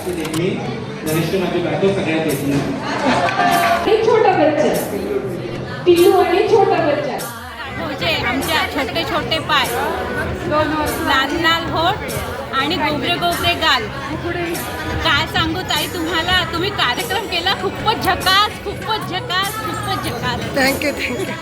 नेहमी वरिष्ठ माझे गातो सगळ्यात येतो छोटा बच्चा टिल्लू आणि छोटा बच्चा म्हणजे आमच्या छोटे छोटे पाय, लाल लाल होठ आणि गोबरे गोबरे गाल. काय सांगू ताई तुम्हाला, तुम्ही कार्यक्रम केला खूपच झकास, खूपच झकास, खूपच झकास. Thank you thank you.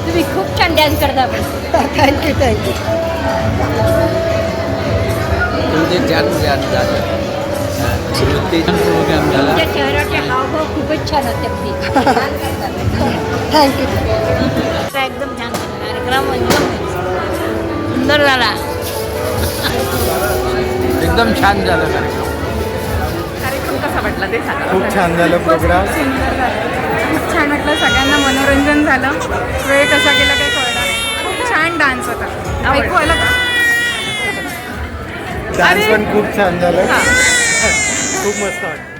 तुम्ही खूप छान डान्स करता. Thank you thank you. तुमच्या चेहऱ्याचे हावभाव खूपच छान होते. थँक्यू. एकदम छान कार्यक्रम, एकदम सुंदर झाला. एकदम छान झालं कार्यक्रम. कार्यक्रम कसा वाटला ते सांगा. खूप छान झालं प्रोग्राम. सुंदर झालं, खूप छान वाटलं. सगळ्यांना मनोरंजन झालं. वेळ कसा गेला काही कळलं नाही. खूप छान डान्स होता. ऐकू आलं का? डान्स पण खूप छान झालं. हां. खूप मस्त वाटलं.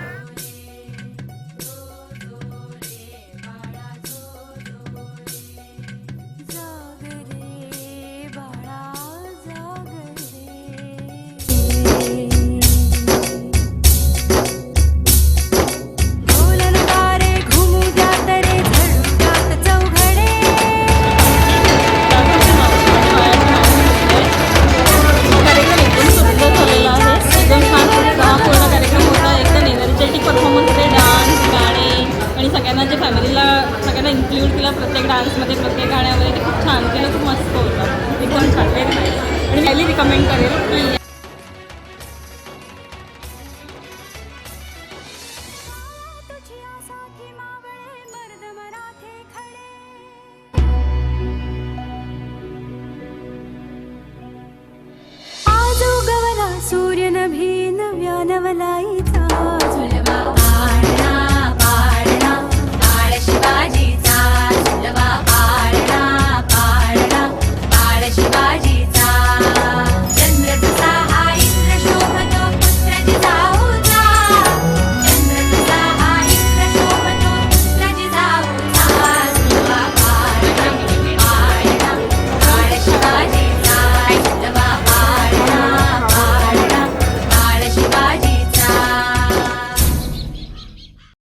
सगळ्यांना इन्क्लूड केलं प्रत्येक डान्समध्ये, प्रत्येक गाण्यामध्ये. ते खूप छान केलं, खूप मस्त होतं, एकदम छान. Very nice. आणि मी हायली रिकमेंड करेल की सूर्य नभी नव्या नवलाईचा